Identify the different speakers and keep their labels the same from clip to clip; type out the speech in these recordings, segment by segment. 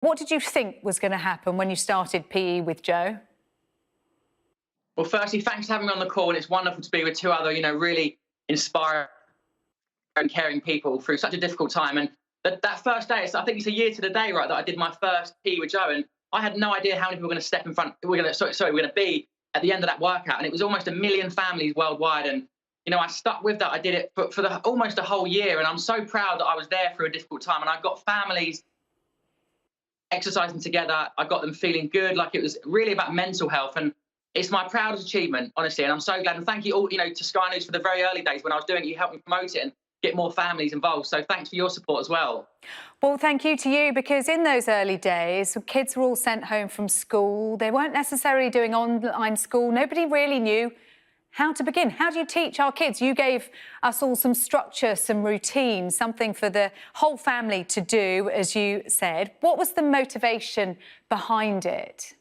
Speaker 1: What did you think was going to happen when you started PE with Joe?
Speaker 2: Well, firstly, thanks for having me on the call. And it's wonderful to be with two other, really inspiring and caring people through such a difficult time. And that first day, I think it's a year to the day, right, that I did my first PE with Joe. And I had no idea how many people were going to step in front, we're going to be at the end of that workout. And it was almost 1 million families worldwide. And, I stuck with that. I did it for almost a whole year. And I'm so proud that I was there through a difficult time. And I got families exercising together. I got them feeling good. Like, it was really about mental health. And it's my proudest achievement, honestly. And I'm so glad. And thank you all, to Sky News for the very early days when I was doing it. You helped me promote it and get more families involved. So thanks for your support as well.
Speaker 1: Well, thank you to you, because in those early days, kids were all sent home from school. They weren't necessarily doing online school. Nobody really knew how to begin. How do you teach our kids? You gave us all some structure, some routine, something for the whole family to do, as you said. What was the motivation behind it?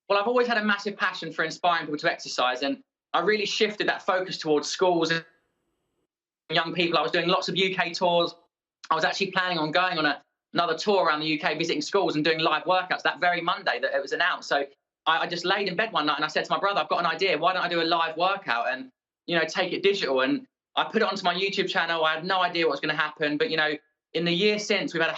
Speaker 2: Well, I've always had a massive passion for inspiring people to exercise, and I really shifted that focus towards schools and young people. I was doing lots of UK tours. I was actually planning on going on another tour around the UK, visiting schools and doing live workouts that very Monday that it was announced. So I just laid in bed one night and I said to my brother, I've got an idea. Why don't I do a live workout and, take it digital? And I put it onto my YouTube channel. I had no idea what was going to happen. But, in the year since, we've had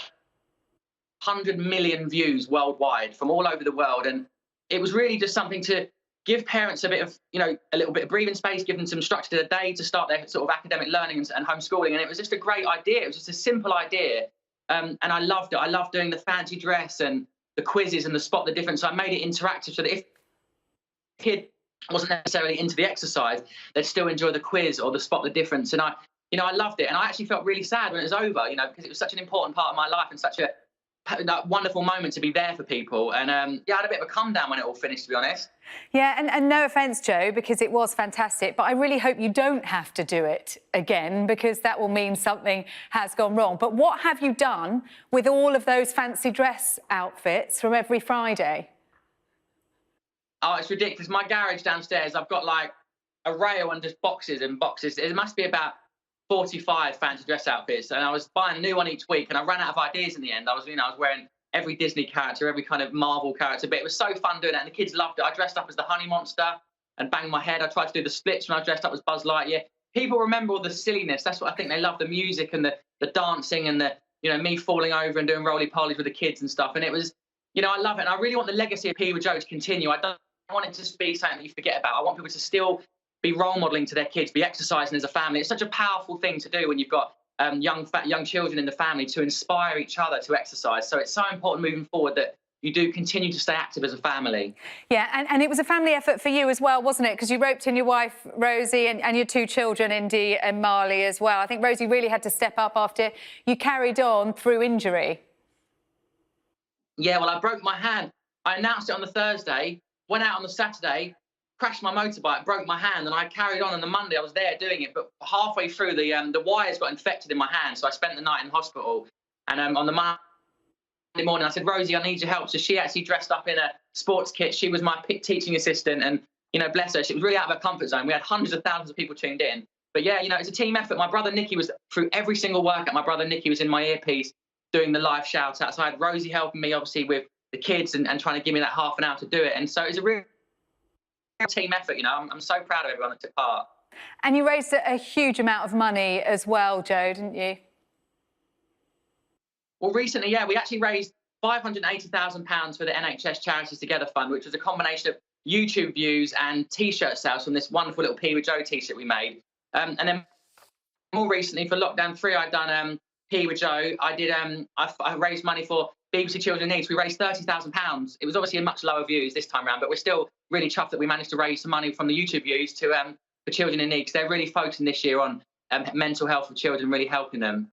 Speaker 2: 100 million views worldwide from all over the world. And it was really just something to give parents a bit of, a little bit of breathing space, give them some structure to the day to start their sort of academic learning and homeschooling. And it was just a great idea. It was just a simple idea. And I loved it. I loved doing the fancy dress and the quizzes and the spot the difference. So I made it interactive so that if a kid wasn't necessarily into the exercise, they'd still enjoy the quiz or the spot the difference. And I loved it. And I actually felt really sad when it was over, because it was such an important part of my life and such a wonderful moment to be there for people. And I had a bit of a come down when it all finished, to be honest.
Speaker 1: Yeah, and no offence, Joe, because it was fantastic, but I really hope you don't have to do it again, because that will mean something has gone wrong. But what have you done with all of those fancy dress outfits from every Friday?
Speaker 2: Oh, it's ridiculous. My garage downstairs, I've got like a rail and just boxes and boxes. It must be about 45 fancy dress outfits, and I was buying a new one each week, and I ran out of ideas in the end. I was wearing every Disney character, every kind of Marvel character, but it was so fun doing it, and the kids loved it. I dressed up as the Honey Monster and banged my head. I tried to do the splits when I dressed up as Buzz Lightyear. People remember all the silliness. That's what I think they love, the music and the dancing and the, me falling over and doing roly-polies with the kids and stuff. And it was, I love it. And I really want the legacy of PE with Joe to continue. I don't want it to be something that you forget about. I want people to still be role modelling to their kids, be exercising as a family. It's such a powerful thing to do when you've got young children in the family, to inspire each other to exercise. So it's so important moving forward that you do continue to stay active as a family.
Speaker 1: Yeah, and it was a family effort for you as well, wasn't it? Because you roped in your wife, Rosie, and your two children, Indy and Marley, as well. I think Rosie really had to step up after you carried on through injury.
Speaker 2: Yeah, well, I broke my hand. I announced it on the Thursday, went out on the Saturday, crashed my motorbike, broke my hand, and I carried on the Monday. I was there doing it, but halfway through the wires got infected in my hand, so I spent the night in hospital. And on the Monday morning, I said, Rosie, I need your help. So she actually dressed up in a sports kit. She was my teaching assistant, and bless her, she was really out of her comfort zone. We had hundreds of thousands of people tuned in. But yeah, it's a team effort. My brother Nicky was through every single workout. My brother Nicky was in my earpiece doing the live shout out. So I had Rosie helping me, obviously, with the kids and trying to give me that half an hour to do it. And so it's a real team effort. I'm so proud of everyone that took part.
Speaker 1: And you raised a huge amount of money as well, Joe, didn't you?
Speaker 2: Well, recently, yeah, we actually raised £580,000 for the NHS Charities Together Fund, which was a combination of YouTube views and T-shirt sales from this wonderful little PE with Joe T-shirt we made. And then more recently, for Lockdown 3, I'd done PE with Joe. I raised money for BBC Children in Need. We raised £30,000. It was obviously a much lower views this time around, but we're still really chuffed that we managed to raise some money from the YouTube views to for children in need, because they're really focusing this year on mental health of children, really helping them.